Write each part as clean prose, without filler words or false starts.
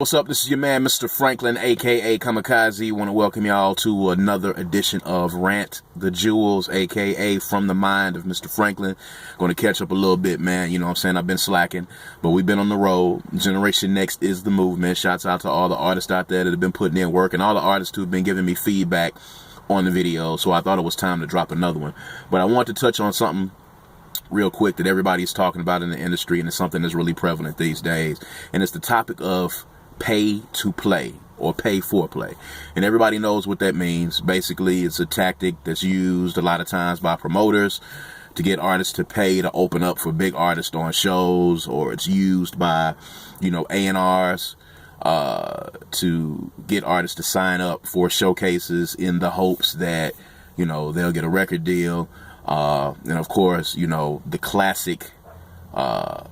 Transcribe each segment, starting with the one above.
What's up? This is your man, Mr. Franklin, aka Kamikaze. Want to welcome y'all to another edition of Rant the Jewels, aka From the Mind of Mr. Franklin. Going to catch up a little bit, man. You know what I'm saying? I've been slacking, but we've been on the road. Generation Next is the movement. Shouts out to all the artists out there that have been putting in work and all the artists who have been giving me feedback on the video. So I thought it was time to drop another one. But I want to touch on something real quick that everybody's talking about in the industry, and it's something that's really prevalent these days. And it's the topic of pay to play or pay for play. And everybody knows what that means. Basically, it's a tactic that's used a lot of times by promoters to get artists to pay to open up for big artists on shows, or it's used by, A&Rs to get artists to sign up for showcases in the hopes that, they'll get a record deal. And of course, the classic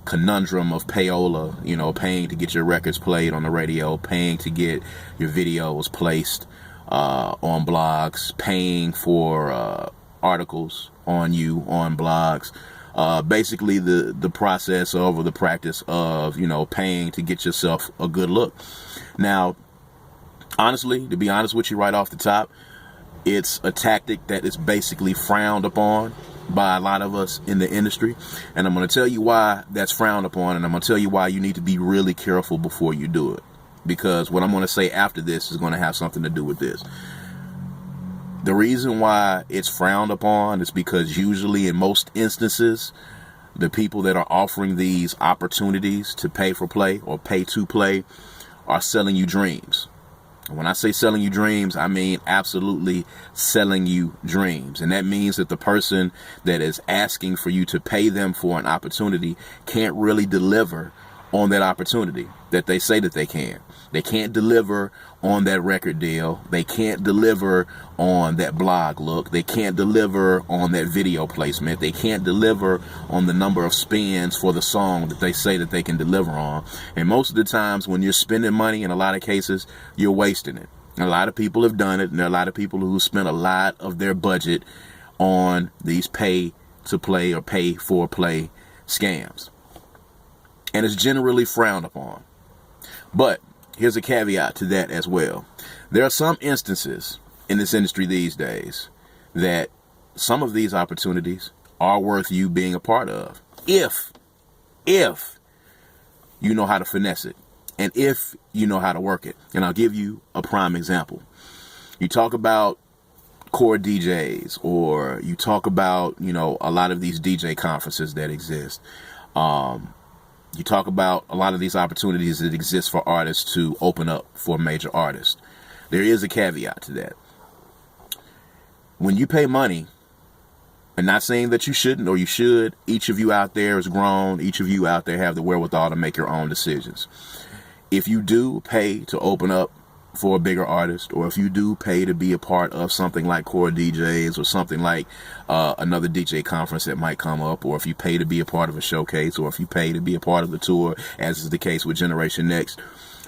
conundrum of payola, paying to get your records played on the radio, paying to get your videos placed on blogs, paying for articles on you on blogs. Basically the process of, or the practice of, paying to get yourself a good look. Now, honestly, to be honest with you right off the top, it's a tactic that is basically frowned upon by a lot of us in the industry. And I'm going to tell you why that's frowned upon, and I'm going to tell you why you need to be really careful before you do it. Because what I'm going to say after this is going to have something to do with this. The reason why it's frowned upon is because usually in most instances, the people that are offering these opportunities to pay for play or pay to play are selling you dreams. When I say selling you dreams, I mean absolutely selling you dreams. And that means that the person that is asking for you to pay them for an opportunity can't really deliver on that opportunity that they say that they can. They can't deliver on that record deal. They can't deliver on that blog look. They can't deliver on that video placement. They can't deliver on the number of spins for the song that they say that they can deliver on. And most of the times when you're spending money, in a lot of cases, you're wasting it. And a lot of people have done it, and there are a lot of people who spend a lot of their budget on these pay to play or pay for play scams. And it's generally frowned upon. But here's a caveat to that as well. There are some instances in this industry these days that some of these opportunities are worth you being a part of. If you know how to finesse it, and if you know how to work it. And I'll give you a prime example. You talk about core DJs, or you talk about, a lot of these DJ conferences that exist. You talk about a lot of these opportunities that exist for artists to open up for major artists. There is a caveat to that. When you pay money, and not saying that you shouldn't or you should, each of you out there is grown. Each of you out there have the wherewithal to make your own decisions. If you do pay to open up for a bigger artist, or if you do pay to be a part of something like Core DJs, or something like another DJ conference that might come up, or if you pay to be a part of a showcase, or if you pay to be a part of the tour, as is the case with Generation Next,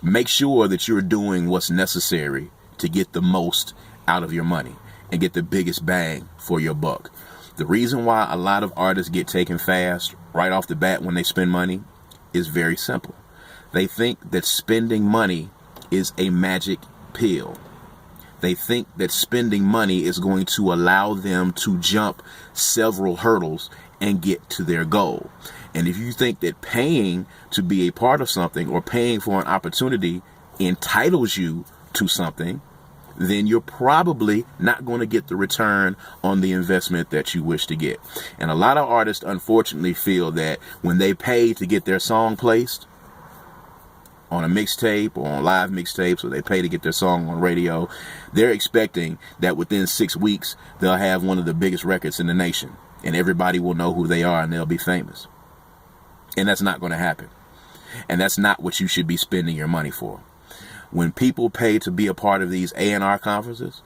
make sure that you're doing what's necessary to get the most out of your money and get the biggest bang for your buck. The reason why a lot of artists get taken fast right off the bat when they spend money is very simple. They think that spending money is a magic pill. They think that spending money is going to allow them to jump several hurdles and get to their goal. And if you think that paying to be a part of something, or paying for an opportunity, entitles you to something, then you're probably not going to get the return on the investment that you wish to get. And a lot of artists, unfortunately, feel that when they pay to get their song placed on a mixtape or on live mixtapes, or they pay to get their song on radio, they're expecting that within 6 weeks they'll have one of the biggest records in the nation, and everybody will know who they are, and they'll be famous. And that's not going to happen. And that's not what you should be spending your money for. When people pay to be a part of these A&R conferences,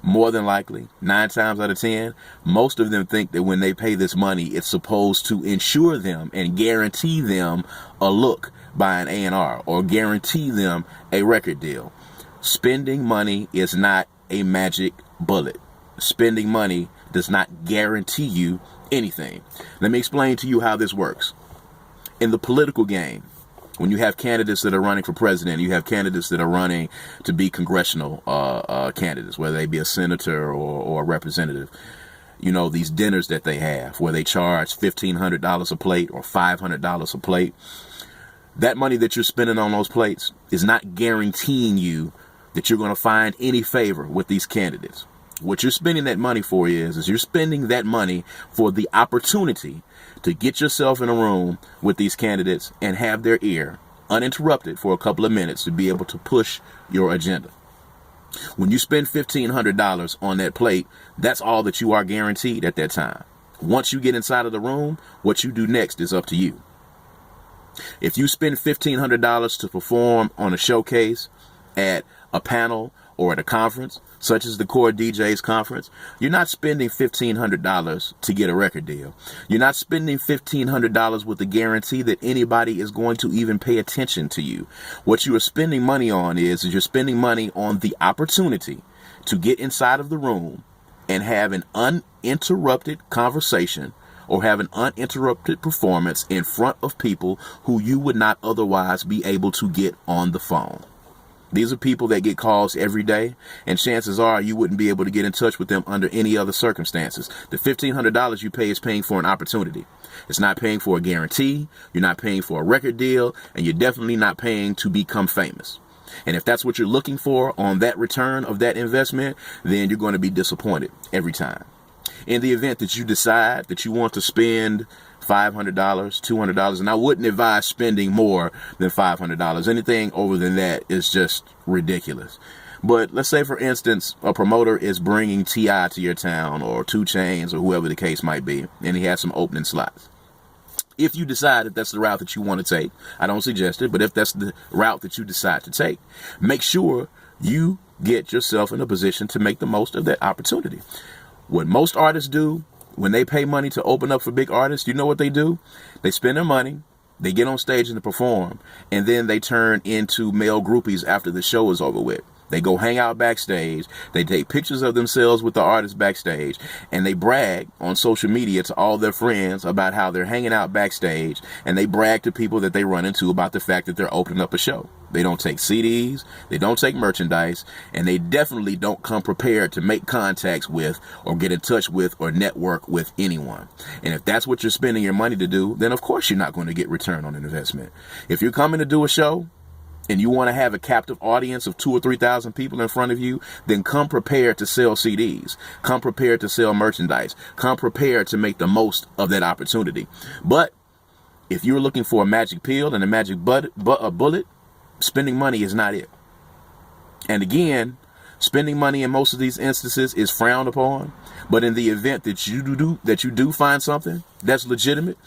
more than likely, 9 times out of 10, most of them think that when they pay this money, it's supposed to ensure them and guarantee them a look by an A&R, or guarantee them a record deal. Spending money is not a magic bullet. Spending money does not guarantee you anything. Let me explain to you how this works. In the political game, When you have candidates that are running for president, you have candidates that are running to be congressional candidates, whether they be a senator or a representative. You know, these dinners that they have where they charge $1,500 a plate or $500 a plate. That money that you're spending on those plates is not guaranteeing you that you're going to find any favor with these candidates. What you're spending that money for is you're spending that money for the opportunity to get yourself in a room with these candidates and have their ear uninterrupted for a couple of minutes to be able to push your agenda. When you spend $1,500 on that plate, that's all that you are guaranteed at that time. Once you get inside of the room, what you do next is up to you. If you spend $1,500 to perform on a showcase at a panel or at a conference, such as the Core DJs conference, you're not spending $1,500 to get a record deal. You're not spending $1,500 with the guarantee that anybody is going to even pay attention to you. What you are spending money on is you're spending money on the opportunity to get inside of the room and have an uninterrupted conversation or have an uninterrupted performance in front of people who you would not otherwise be able to get on the phone. These are people that get calls every day, and chances are you wouldn't be able to get in touch with them under any other circumstances. The $1,500 you pay is paying for an opportunity. It's not paying for a guarantee. You're not paying for a record deal, and you're definitely not paying to become famous. And if that's what you're looking for on that return of that investment, then you're going to be disappointed every time. In the event that you decide that you want to spend $500, $200, and I wouldn't advise spending more than $500. Anything over than that is just ridiculous. But let's say, for instance, a promoter is bringing T.I. to your town or 2 Chainz or whoever the case might be, and he has some opening slots. If you decide that that's the route that you want to take, I don't suggest it, but if that's the route that you decide to take, make sure you get yourself in a position to make the most of that opportunity. What most artists do when they pay money to open up for big artists, you know what they do? They spend their money, they get on stage and they perform, and then they turn into male groupies after the show is over with. They go hang out backstage, they take pictures of themselves with the artist backstage, and they brag on social media to all their friends about how they're hanging out backstage, and they brag to people that they run into about the fact that they're opening up a show. They don't take CDs, they don't take merchandise, and they definitely don't come prepared to make contacts with or get in touch with or network with anyone. And if that's what you're spending your money to do, then of course you're not going to get return on an investment. If you're coming to do a show and you want to have a captive audience of 2,000 or 3,000 people in front of you, then come prepared to sell CDs. Come prepared to sell merchandise. Come prepared to make the most of that opportunity. But if you're looking for a magic pill and a magic bullet, spending money is not it. And again, spending money in most of these instances is frowned upon. But in the event that you do find something that's legitimate,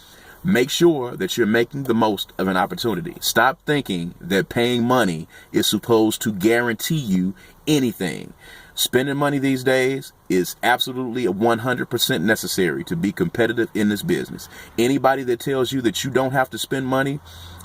make sure that you're making the most of an opportunity. Stop thinking that paying money is supposed to guarantee you anything. Spending money these days is absolutely 100% necessary to be competitive in this business. Anybody that tells you that you don't have to spend money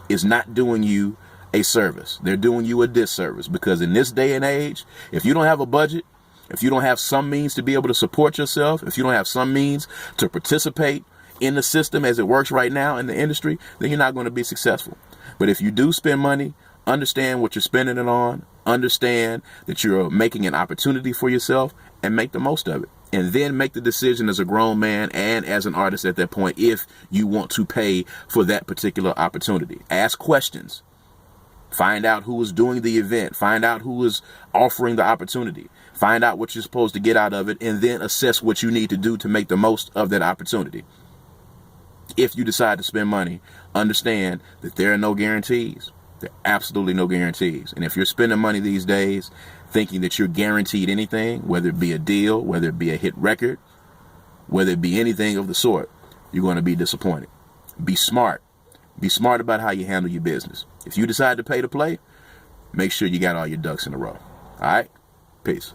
is not doing you a service. They're doing you a disservice, because in this day and age, if you don't have a budget, if you don't have some means to be able to support yourself, if you don't have some means to participate in the system as it works right now in the industry, then you're not going to be successful. But if you do spend money, understand what you're spending it on, understand that you're making an opportunity for yourself, and make the most of it. And then make the decision as a grown man and as an artist at that point if you want to pay for that particular opportunity. Ask questions. Find out who is doing the event. Find out who is offering the opportunity. Find out what you're supposed to get out of it, and then assess what you need to do to make the most of that opportunity. If you decide to spend money, understand that there are no guarantees. There are absolutely no guarantees. And if you're spending money these days thinking that you're guaranteed anything, whether it be a deal, whether it be a hit record, whether it be anything of the sort, you're going to be disappointed. Be smart. Be smart about how you handle your business. If you decide to pay to play, make sure you got all your ducks in a row. All right? Peace.